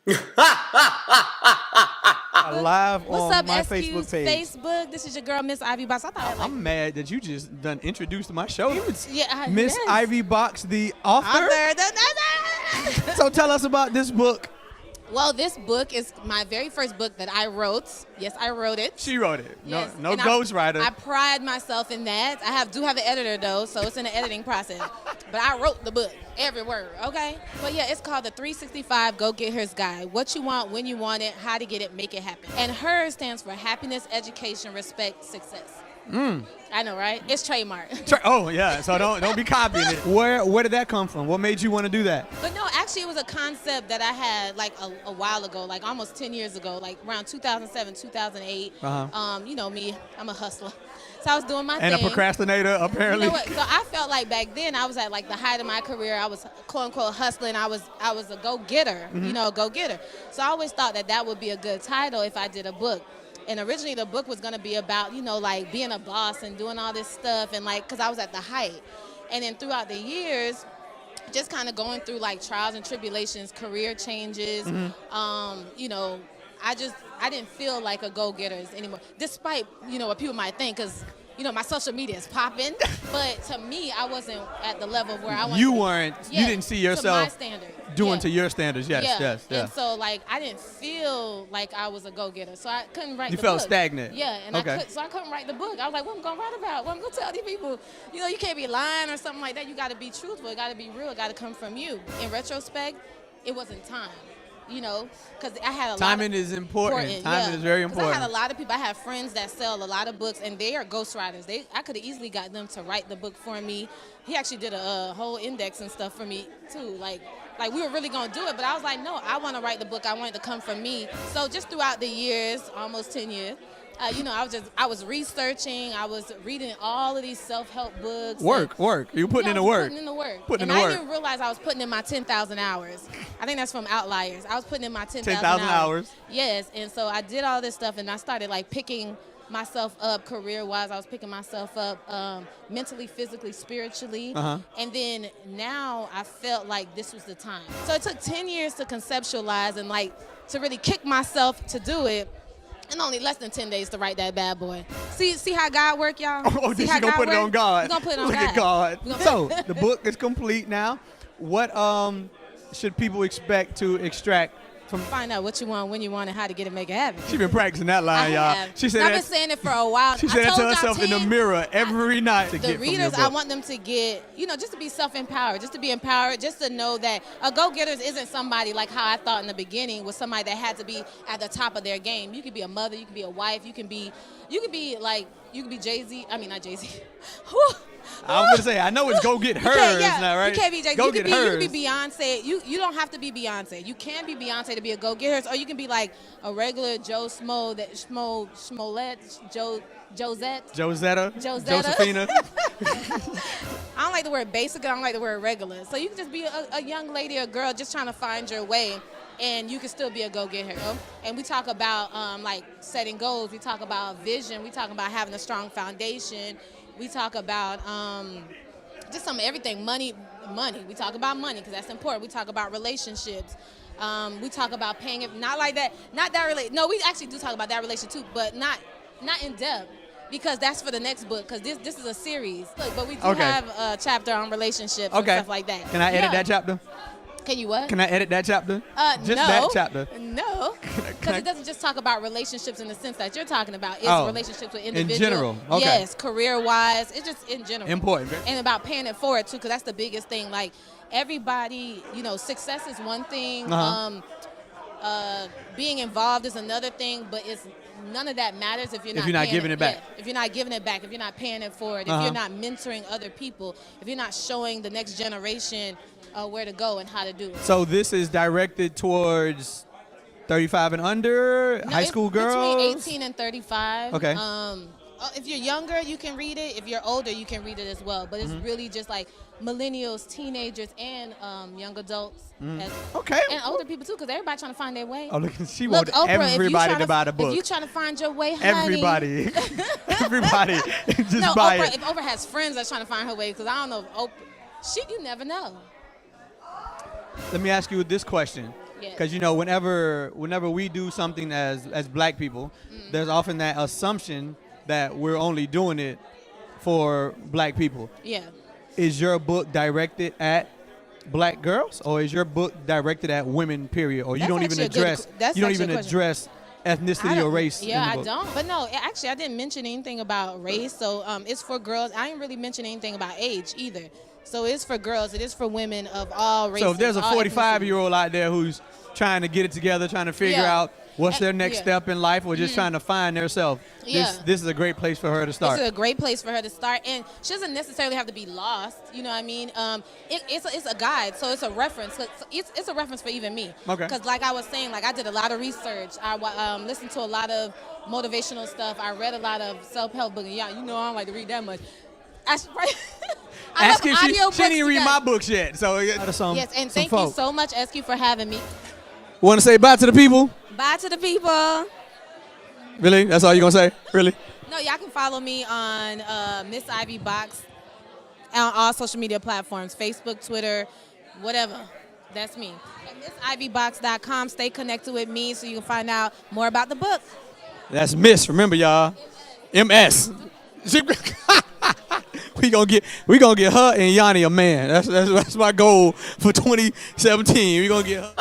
Live What's on up, my SQ's Facebook page. Facebook? This is your girl, Miss Ivy Box. I thought I'm mad that you just done introduced my show. Miss Ivy Box, the author. So tell us about this book. Well, this book is my very first book that I wrote. Yes, I wrote it. She wrote it. Yes. No And ghostwriter. I pride myself in that. I do have an editor, though, so it's in the editing process. But I wrote the book, every word, okay? But yeah, it's called the 365 Go Get H.E.R.S Guide. What you want, when you want it, how to get it, make it happen. And H.E.R stands for happiness, education, respect, success. I know, right? It's trademark. Oh yeah, so don't be copying it. Where did that come from? What made you want to do that? But no, actually, it was a concept that I had like a while ago, like almost 10 years ago, like around 2007, 2008. You know me, I'm a hustler. So I was doing my thing. And a procrastinator, apparently. You know what? So I felt like back then I was at like the height of my career. I was quote unquote hustling. I was a go-getter, you know, a go-getter. So I always thought that would be a good title if I did a book. And originally the book was going to be about, you know, like being a boss and doing all this stuff and like, because I was at the height. And then throughout the years, just kind of going through like trials and tribulations, career changes, you know, I didn't feel like a go-getter anymore, despite, you know, what people might think, because, you know, my social media is popping. But to me, I wasn't at the level where I wanted You to, weren't. Yeah, You didn't see yourself to my standard. doing Yeah. to your standards. Yes. And so, like, I didn't feel like I was a go-getter, so I couldn't write the book. You felt stagnant. Yeah, and Okay. so I couldn't write the book. I was like, what am I going to write about? What am I going to tell these people? You know, you can't be lying or something like that. You got to be truthful. It got to be real. It got to come from you. In retrospect, it wasn't time. You know, because I had a lot Timing is important. Timing is very important. I had a lot of people. I have friends that sell a lot of books, and they are ghostwriters. I could have easily got them to write the book for me. He actually did a whole index and stuff for me too. Like we were really gonna do it, but I was like, no, I want to write the book. I want it to come from me. So just throughout the years, almost 10 years. You know, I was researching. I was reading all of these self-help books. Work. You putting in the work. Putting in the work. I didn't realize I was putting in my 10,000 hours. I think that's from Outliers. I was putting in my 10,000 hours. Yes, and so I did all this stuff, and I started like picking myself up career-wise. I was picking myself up mentally, physically, spiritually. And then now I felt like this was the time. So it took 10 years to conceptualize and like to really kick myself to do it. And only less than 10 days to write that bad boy. See how God work, y'all? Oh, see this how you gonna put it on God. We're gonna put it on Look God. at God. So the book is complete now. What should people expect to extract from? Find out what you want, when you want, and how to get it, make it happen. She been practicing that line, y'all. I've been saying it for a while. She said that to herself in the mirror every night. The readers, I want them to get, you know, just to be self-empowered, just to be empowered, just to know that a go-getter isn't somebody like how I thought in the beginning was somebody that had to be at the top of their game. You could be a mother, you could be a wife, you could be Jay-Z. I mean, not Jay-Z. I was going to say, I know it's Go Get H.E.R.S now, right? You can't be Jay-Z. Go You Get could H.E.R.S. be Beyonce. You don't have to be Beyonce. You can be Beyonce to be a go-getter, or you can be like a regular Joe Smollett, Josette. Josephina. I don't like the word basic. I don't like the word regular. So you can just be a young lady or girl just trying to find your way, and you can still be a go-getter. And we talk about like setting goals. We talk about vision. We talk about having a strong foundation. We talk about just everything. Money. We talk about money because that's important. We talk about relationships. We talk about paying it. Not like that. Not that relate. No, we actually do talk about that relation too, but not in depth. Because that's for the next book, because this is a series. But we do have a chapter on relationships and stuff like that. Can I edit that chapter? Can you what? Can I edit that chapter? Just that chapter. No. Because it doesn't just talk about relationships in the sense that you're talking about. It's relationships with individuals. In general. Okay. Yes, career-wise. It's just in general. Important. And about paying it forward, too, because that's the biggest thing. Like, everybody, you know, success is one thing. Being involved is another thing, but none of that matters if you're not giving it back. Yeah, if you're not giving it back, if you're not paying it forward, if you're not mentoring other people, if you're not showing the next generation where to go and how to do it. So this is directed towards 35 and under, high school girls? Between 18 and 35. Okay. If you're younger, you can read it. If you're older, you can read it as well. But it's really just like millennials, teenagers, and young adults. Okay. And older people, too, because everybody trying to find their way. Oh, look, she wants Oprah, everybody to buy the book. If you're trying to find your way, honey. Everybody. Just no, buy Oprah, it. if Oprah has friends that's trying to find her way, because I don't know if Oprah, you never know. Let me ask you this question. Yes. Because whenever we do something as black people, there's often that assumption that we're only doing it for black people. Yeah. Is your book directed at black girls, or is your book directed at women? Period. Or you don't even address ethnicity or race? Yeah, in the I book? don't. But no, actually, I didn't mention anything about race. So it's for girls. I didn't really mention anything about age either. So it's for girls. It is for women of all races. So if there's a all 45-year-old out there who's trying to get it together, trying to figure out what's their next step in life, or just trying to find themselves, this is a great place for her to start. It's a great place for her to start, and she doesn't necessarily have to be lost. You know what I mean? It's a guide, so it's a reference. It's a reference for even me. Okay. Because like I was saying, like I did a lot of research. I listened to a lot of motivational stuff. I read a lot of self-help books. Yeah, you know I don't like to read that much. I should probably Ask if she didn't even read my books yet. So yes, and thank you so much, SQ, for having me. Want to say bye to the people? Bye to the people. Really? That's all you gonna say? Really? No, y'all can follow me on Miss Ivy Box on all social media platforms, Facebook, Twitter, whatever. That's me. And MissIvyBox.com. Stay connected with me so you can find out more about the book. That's Miss. Remember, y'all. MS. we gonna get her and Yanni a man. That's my goal for 2017. We gonna get her.